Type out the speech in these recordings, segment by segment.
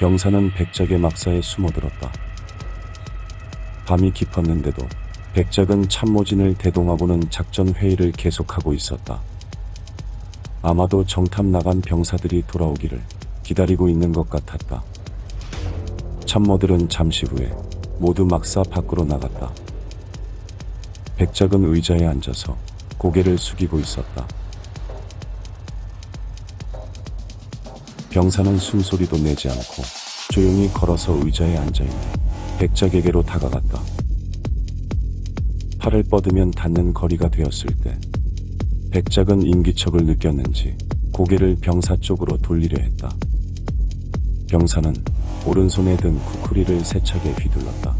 병사는 백작의 막사에 숨어들었다. 밤이 깊었는데도 백작은 참모진을 대동하고는 작전 회의를 계속하고 있었다. 아마도 정탐 나간 병사들이 돌아오기를 기다리고 있는 것 같았다. 참모들은 잠시 후에 모두 막사 밖으로 나갔다. 백작은 의자에 앉아서 고개를 숙이고 있었다. 병사는 숨소리도 내지 않고 조용히 걸어서 의자에 앉아있는 백작에게로 다가갔다. 팔을 뻗으면 닿는 거리가 되었을 때 백작은 인기척을 느꼈는지 고개를 병사 쪽으로 돌리려 했다. 병사는 오른손에 든 쿠쿠리를 세차게 휘둘렀다.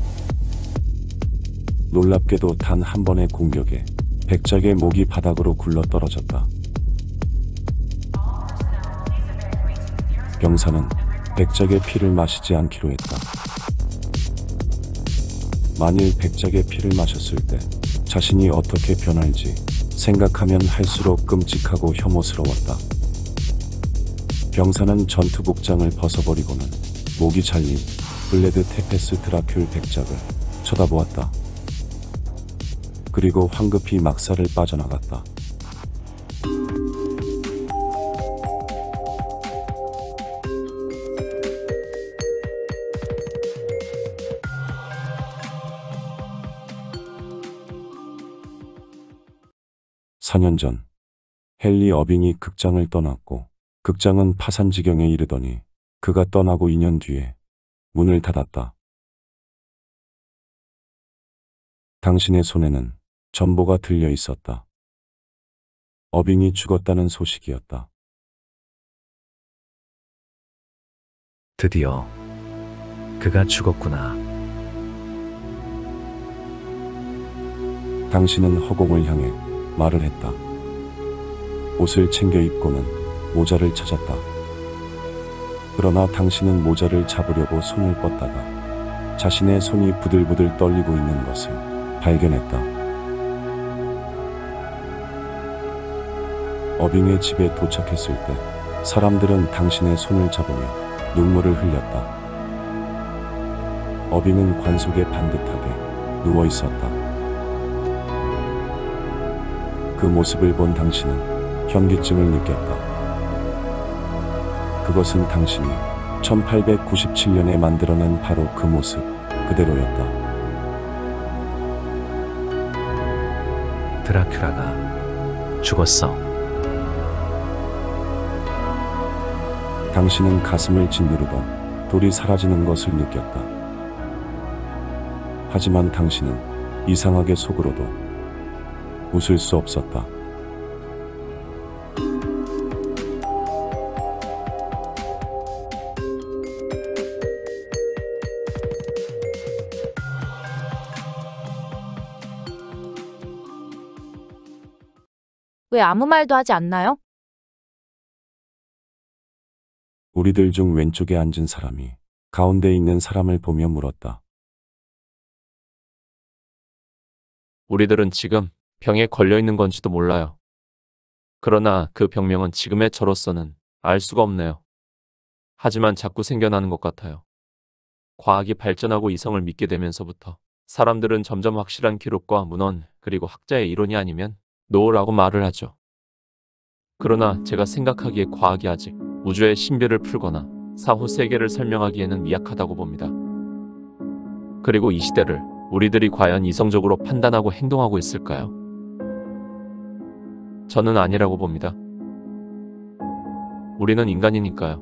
놀랍게도 단 한 번의 공격에 백작의 목이 바닥으로 굴러 떨어졌다. 병사는 백작의 피를 마시지 않기로 했다. 만일 백작의 피를 마셨을 때 자신이 어떻게 변할지 생각하면 할수록 끔찍하고 혐오스러웠다. 병사는 전투복장을 벗어버리고는 목이 잘린 블레드 테페스 드라큘 백작을 쳐다보았다. 그리고 황급히 막사를 빠져나갔다. (4) 년 전 헨리 어빙이 극장을 떠났고 극장은 파산 지경에 이르더니 그가 떠나고 2년 뒤에 문을 닫았다. 당신의 손에는 전보가 들려 있었다. 어빙이 죽었다는 소식이었다. 드디어 그가 죽었구나. 당신은 허공을 향해 말을 했다. 옷을 챙겨 입고는 모자를 찾았다. 그러나 당신은 모자를 잡으려고 손을 뻗다가 자신의 손이 부들부들 떨리고 있는 것을 발견했다. 어빙의 집에 도착했을 때 사람들은 당신의 손을 잡으며 눈물을 흘렸다. 어빙은 관속에 반듯하게 누워 있었다. 그 모습을 본 당신은 현기증을 느꼈다. 그것은 당신이 1897년에 만들어낸 바로 그 모습 그대로였다. 드라큘라가 죽었어. 당신은 가슴을 짓누르던 돌이 사라지는 것을 느꼈다. 하지만 당신은 이상하게 속으로도 웃을 수 없었다. 왜 아무 말도 하지 않나요? 우리들 중 왼쪽에 앉은 사람이 가운데 있는 사람을 보며 물었다. 우리들은 지금 병에 걸려 있는 건지도 몰라요. 그러나 그 병명은 지금의 저로서는 알 수가 없네요. 하지만 자꾸 생겨나는 것 같아요. 과학이 발전하고 이성을 믿게 되면서부터 사람들은 점점 확실한 기록과 문헌 그리고 학자의 이론이 아니면 노라고 말을 하죠. 그러나 제가 생각하기에 과학이 아직 우주의 신비를 풀거나 사후 세계를 설명하기에는 미약하다고 봅니다. 그리고 이 시대를 우리들이 과연 이성적으로 판단하고 행동하고 있을까요? 저는 아니라고 봅니다. 우리는 인간이니까요.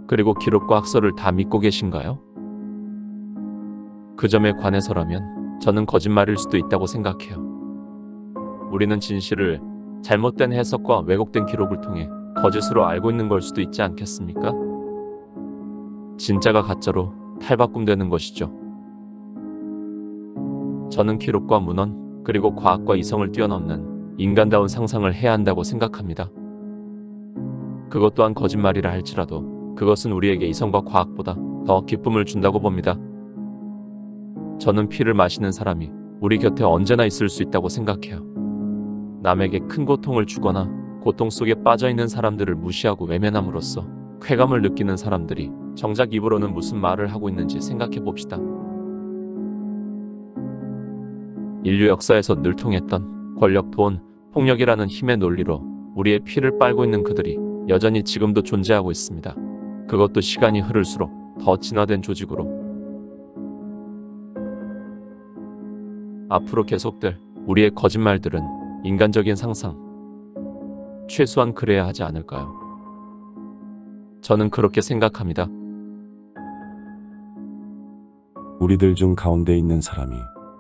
그리고 기록과 학설을 다 믿고 계신가요? 그 점에 관해서라면 저는 거짓말일 수도 있다고 생각해요. 우리는 진실을 잘못된 해석과 왜곡된 기록을 통해 거짓으로 알고 있는 걸 수도 있지 않겠습니까? 진짜가 가짜로 탈바꿈되는 것이죠. 저는 기록과 문헌 그리고 과학과 이성을 뛰어넘는 인간다운 상상을 해야 한다고 생각합니다. 그것 또한 거짓말이라 할지라도 그것은 우리에게 이성과 과학보다 더 기쁨을 준다고 봅니다. 저는 피를 마시는 사람이 우리 곁에 언제나 있을 수 있다고 생각해요. 남에게 큰 고통을 주거나 고통 속에 빠져있는 사람들을 무시하고 외면함으로써 쾌감을 느끼는 사람들이 정작 입으로는 무슨 말을 하고 있는지 생각해 봅시다. 인류 역사에서 늘 통했던 권력, 돈, 폭력이라는 힘의 논리로 우리의 피를 빨고 있는 그들이 여전히 지금도 존재하고 있습니다. 그것도 시간이 흐를수록 더 진화된 조직으로. 앞으로 계속될 우리의 거짓말들은 인간적인 상상, 최소한 그래야 하지 않을까요? 저는 그렇게 생각합니다. 우리들 중 가운데 있는 사람이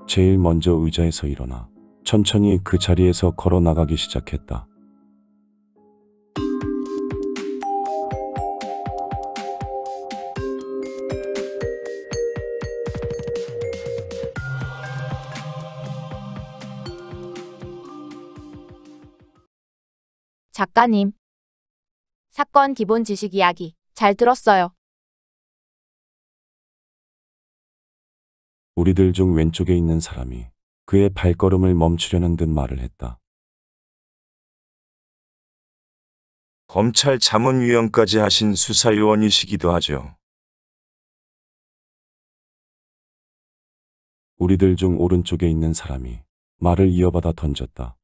제일 먼저 의자에서 일어나 천천히 그 자리에서 걸어 나가기 시작했다. 작가님, 사건 기본 지식 이야기 잘 들었어요. 우리들 중 왼쪽에 있는 사람이 그의 발걸음을 멈추려는 듯 말을 했다. 검찰 자문위원까지 하신 수사요원이시기도 하죠. 우리들 중 오른쪽에 있는 사람이 말을 이어받아 던졌다.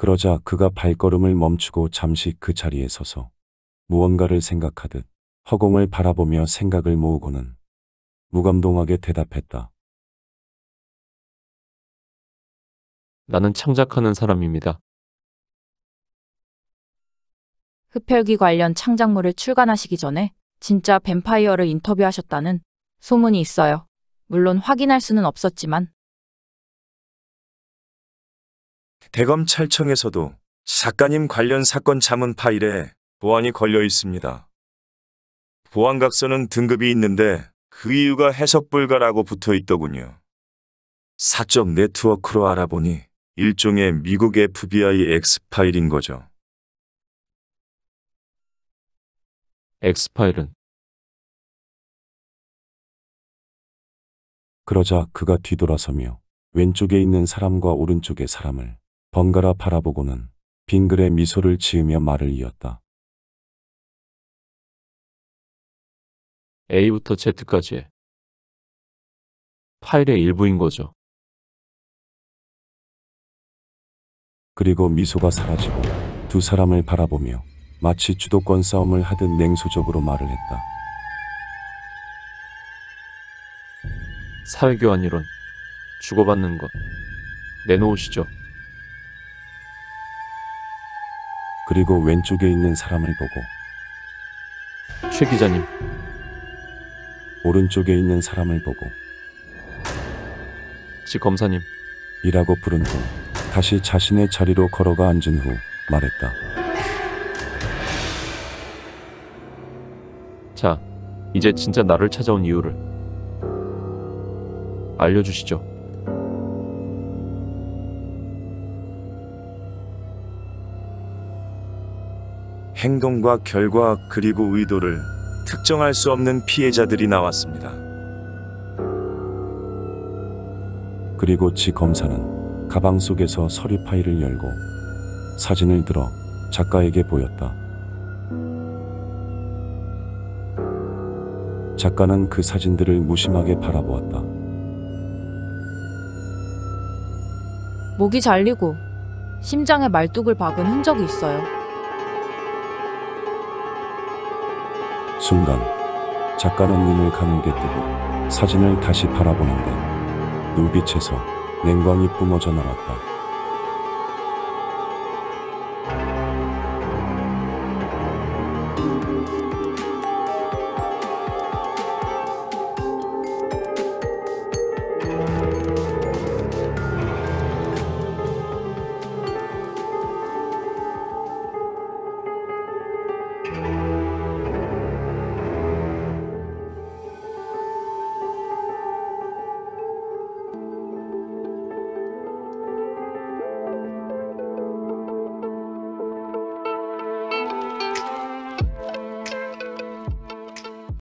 그러자 그가 발걸음을 멈추고 잠시 그 자리에 서서 무언가를 생각하듯 허공을 바라보며 생각을 모으고는 무감동하게 대답했다. 나는 창작하는 사람입니다. 흡혈귀 관련 창작물을 출간하시기 전에 진짜 뱀파이어를 인터뷰하셨다는 소문이 있어요. 물론 확인할 수는 없었지만. 대검찰청에서도 작가님 관련 사건 자문 파일에 보안이 걸려 있습니다. 보안각서는 등급이 있는데 그 이유가 해석 불가라고 붙어 있더군요. 사적 네트워크로 알아보니 일종의 미국 FBI X파일인 거죠. X파일은 그러자 그가 뒤돌아서며 왼쪽에 있는 사람과 오른쪽의 사람을 번갈아 바라보고는 빙그레 미소를 지으며 말을 이었다. A부터 Z까지의 파일의 일부인 거죠. 그리고 미소가 사라지고 두 사람을 바라보며 마치 주도권 싸움을 하듯 냉소적으로 말을 했다. 사회교환 이론, 주고받는 것, 내놓으시죠. 그리고 왼쪽에 있는 사람을 보고 최 기자님, 오른쪽에 있는 사람을 보고 지 검사님, 이라고 부른 후 다시 자신의 자리로 걸어가 앉은 후 말했다. 자, 이제 진짜 나를 찾아온 이유를 알려주시죠. 행동과 결과 그리고 의도를 특정할 수 없는 피해자들이 나왔습니다. 그리고 지 검사는 가방 속에서 서류 파일을 열고 사진을 들어 작가에게 보였다. 작가는 그 사진들을 무심하게 바라보았다. 목이 잘리고 심장에 말뚝을 박은 흔적이 있어요. 순간 작가는 눈을 가늘게 뜨고 사진을 다시 바라보는데 눈빛에서 냉광이 뿜어져 나왔다.